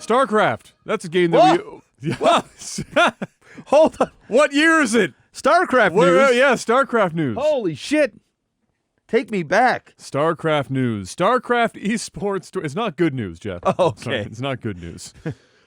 StarCraft. That's a game that we... Hold on. What year is it? StarCraft news. Yeah, StarCraft news. Holy shit. Take me back. StarCraft news. StarCraft esports. It's not good news, Jeff. Oh, okay. Sorry, it's not good news.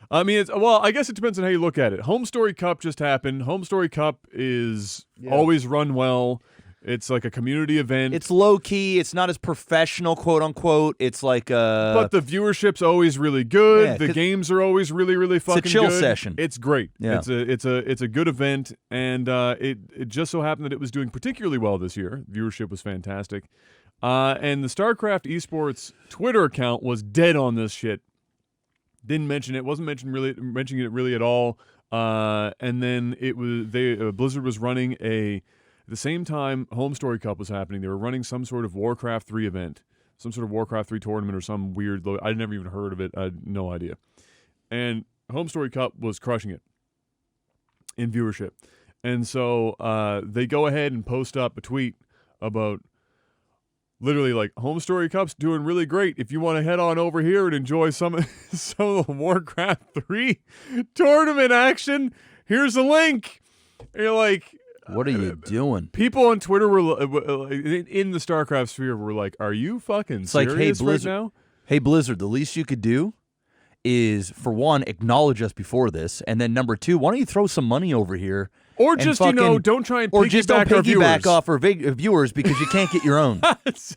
I mean, I guess it depends on how you look at it. Home Story Cup just happened. Home Story Cup is always run well. It's like a community event. It's low key. It's not as professional, quote unquote. It's like but the viewership's always really good. Yeah, the games are always really, really fucking good. It's a chill session. It's great. Yeah. It's a good event, and it just so happened that it was doing particularly well this year. Viewership was fantastic, and the StarCraft esports Twitter account was dead on this shit. Didn't mention it. Wasn't mentioning it really at all. And then it was Blizzard was running at the same time Home Story Cup was happening. They were running some sort of Warcraft 3 event, some sort of Warcraft 3 tournament or some weird. I'd never even heard of it. I had no idea. And Home Story Cup was crushing it in viewership. And so they go ahead and post up a tweet about literally like Home Story Cup's doing really great. If you want to head on over here and enjoy some of the Warcraft 3 tournament action, here's a link. And you're like, what are you doing? People on Twitter were in the StarCraft sphere were like, "Are you fucking serious like, hey, Blizzard, right now?" Hey, Blizzard, the least you could do is, for one, acknowledge us before this, and then number two, why don't you throw some money over here? Or just, don't try and or just don't piggyback off our viewers because you can't get your own. These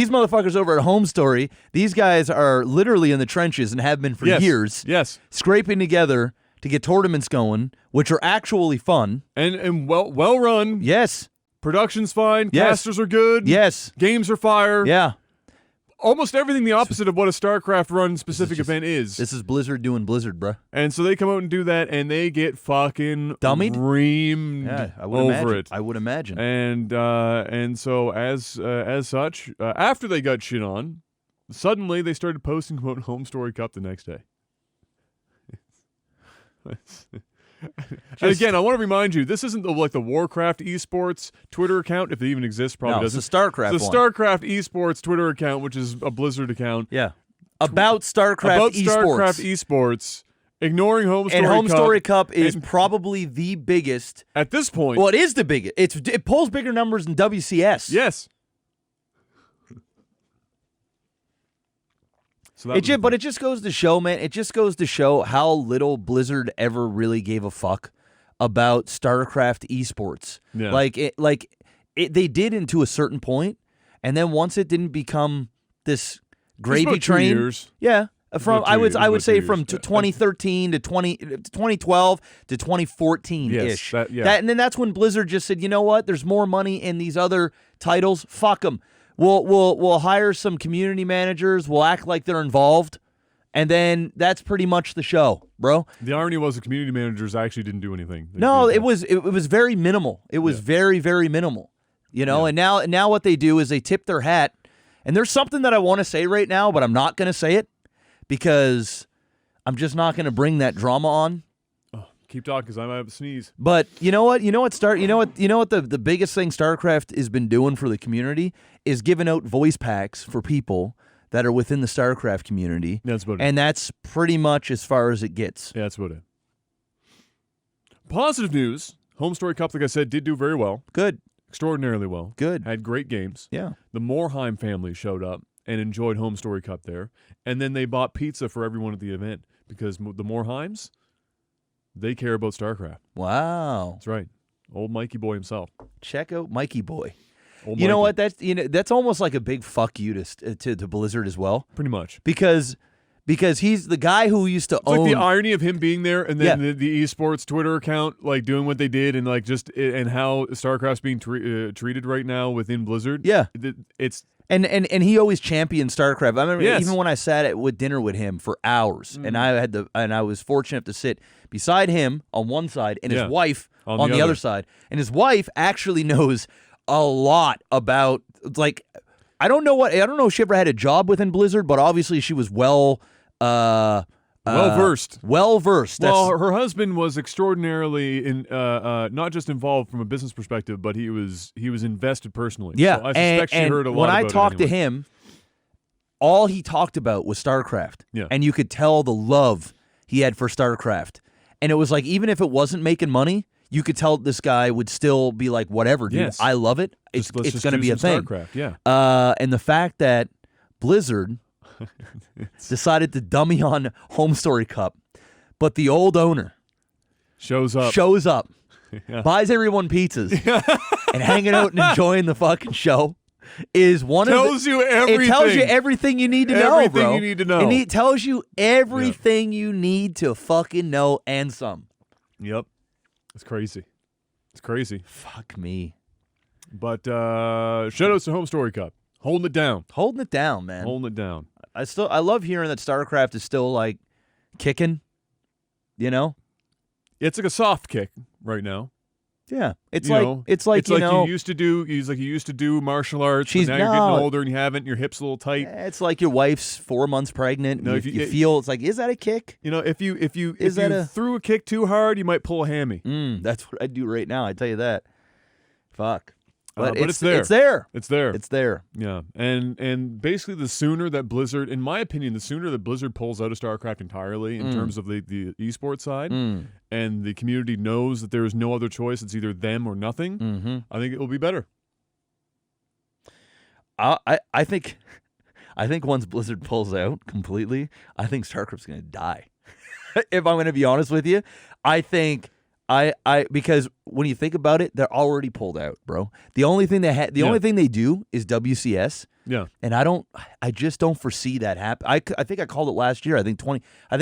motherfuckers over at Home Story, these guys are literally in the trenches and have been for years. Yes. Scraping together to get tournaments going, which are actually fun. And well run. Yes. Production's fine. Yes. Casters are good. Yes. Games are fire. Yeah. Almost everything the opposite of what a StarCraft run specific event is. This is Blizzard doing Blizzard, bruh. And so they come out and do that, and they get fucking dummied, reamed over it. I would imagine. And so as such, after they got shit on, suddenly they started posting about Home Story Cup the next day. And again, I want to remind you, this isn't like the Warcraft esports Twitter account, if it even exists. Probably doesn't. It's the StarCraft It's the StarCraft esports Twitter account, which is a Blizzard account. Yeah. About StarCraft esports. Ignoring Home Story Cup. And Home Story Cup is and probably the biggest. At this point. Well, it is the biggest. It pulls bigger numbers than WCS. Yes. So but it just goes to show, man. It just goes to show how little Blizzard ever really gave a fuck about StarCraft esports. Yeah. They did into a certain point, and then once it didn't become this gravy train. 2 years. Yeah. I would say from 2013 to 2012 to 2014 ish. And then that's when Blizzard just said, you know what? There's more money in these other titles. Fuck them. We'll hire some community managers. We'll act like they're involved, and then that's pretty much the show, bro. The irony was the community managers actually didn't do anything. It was very minimal. It was very, very minimal, And now what they do is they tip their hat. And there's something that I want to say right now, but I'm not going to say it because I'm just not going to bring that drama on. Keep talking because I might have a sneeze. But you know what the biggest thing StarCraft has been doing for the community is giving out voice packs for people that are within the StarCraft community. That's about it. And that's pretty much as far as it gets. Yeah, that's about it. Positive news. Home Story Cup, like I said, did do very well. Good. Extraordinarily well. Good. Had great games. Yeah. The Morhaime family showed up and enjoyed Home Story Cup there. And then they bought pizza for everyone at the event because the Morheimes, they care about StarCraft. Wow. That's right. Old Mikey boy himself. Check out Mikey boy. Old you Mikey. know what? That's almost like a big fuck you to Blizzard as well. Pretty much. Because he's the guy who used to own. Like the irony of him being there and then the esports Twitter account like doing what they did and like just and how StarCraft's being treated right now within Blizzard. Yeah. It's And he always championed StarCraft. I remember even when I sat with dinner with him for hours, and I was fortunate to sit beside him on one side and his wife on the other side. And his wife actually knows a lot about I don't know if she ever had a job within Blizzard, but obviously she was well versed. Well versed. Well, her husband was extraordinarily not just involved from a business perspective, but he was invested personally. Yeah, so I suspect she heard a lot. When about I talked it to anyway. him, all he talked about was StarCraft. Yeah. And you could tell the love he had for StarCraft. And it was like, even if it wasn't making money, you could tell this guy would still be like, whatever, dude, yes. I love it. It's going to be a thing. StarCraft, yeah. And the fact that Blizzard decided to dummy on Home Story Cup, but the old owner shows up, yeah. buys everyone pizzas, and hanging out and enjoying the fucking show is one tells of you everything. It tells you everything you need to know, everything bro. you need to know. It tells you everything you need to fucking know and some. Yep. It's crazy. It's crazy. Fuck me. But shout-outs to Home Story Cup. Holding it down. Holding it down, man. Holding it down. I love hearing that StarCraft is still like kicking, you know? It's like a soft kick right now. Yeah. It's you like know, it's like you used to do martial arts, but now you're getting older and you haven't, your hips a little tight. It's like your wife's 4 months pregnant. No, if you feel it's like, is that a kick? You know, if you threw a kick too hard, you might pull a hammy. That's what I do right now, I tell you that. Fuck. But it's there. It's there. It's there. It's there. Yeah. And basically the sooner that Blizzard, in my opinion, the sooner that Blizzard pulls out of StarCraft entirely in terms of the esports side and the community knows that there is no other choice, it's either them or nothing, I think it will be better. I think once Blizzard pulls out completely, I think StarCraft's going to die. If I'm going to be honest with you, I think because when you think about it, they're already pulled out, bro. The only thing only thing they do is WCS. Yeah. And I just don't foresee that happen. I think I called it last year. I think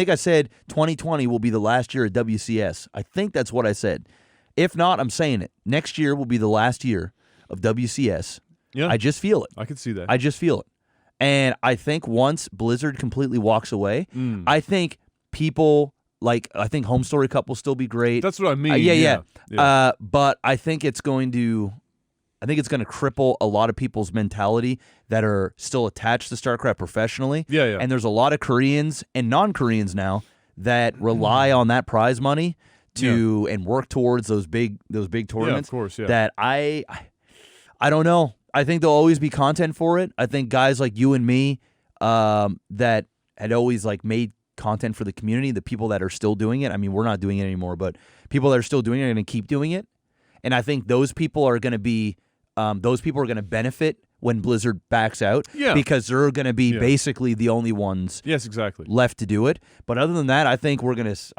I said 2020 will be the last year of WCS. I think that's what I said. If not, I'm saying it. Next year will be the last year of WCS. Yeah. I just feel it. I can see that. I just feel it. And I think once Blizzard completely walks away, I think people I think Home Story Cup will still be great. That's what I mean. Yeah. But I think it's going to cripple a lot of people's mentality that are still attached to StarCraft professionally. Yeah. And there's a lot of Koreans and non-Koreans now that rely on that prize money and work towards those big tournaments. Yeah, of course, yeah. That I don't know. I think there'll always be content for it. I think guys like you and me that had always made content for the community, the people that are still doing it. I mean, we're not doing it anymore, but people that are still doing it are going to keep doing it. And I think those people are going to benefit when Blizzard backs out because they're going to be basically the only ones left to do it. But other than that, I think we're going to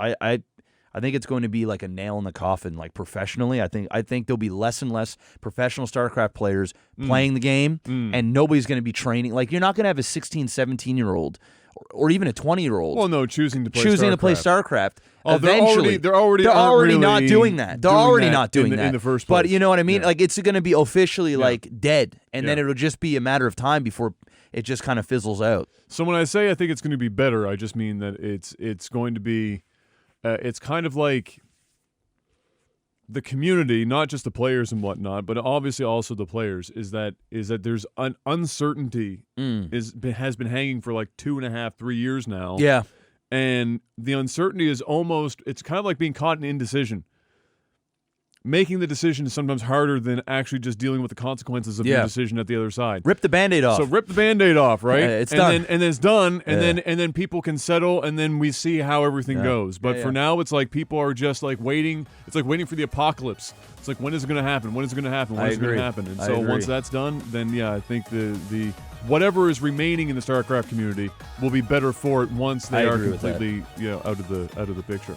I think it's going to be like a nail in the coffin, professionally. I think there'll be less and less professional StarCraft players playing the game, and nobody's going to be training. You're not going to have a 16, 17-year-old or even a 20-year-old. Well, no, choosing to play StarCraft. Oh, eventually, they're already not doing that. They're already not doing that in the first place. But you know what I mean? It's going to be officially dead, and then it'll just be a matter of time before it just kind of fizzles out. So when I say I think it's going to be better, I just mean that it's going to be. It's kind of like the community, not just the players and whatnot, but obviously also the players, is that there's an uncertainty has been hanging for 2.5, 3 years now. Yeah. And the uncertainty is it's kind of like being caught in indecision. Making the decision is sometimes harder than actually just dealing with the consequences of your decision at the other side. Rip the Band-Aid off. So rip the Band-Aid off, right? It's done. And then it's done, and then people can settle, and then we see how everything goes. But for now, it's people are just waiting. It's like waiting for the apocalypse. It's like, when is it going to happen? When is it going to happen? When is it going to happen? And so once that's done, then I think the whatever is remaining in the StarCraft community will be better for it once they are completely out of the picture.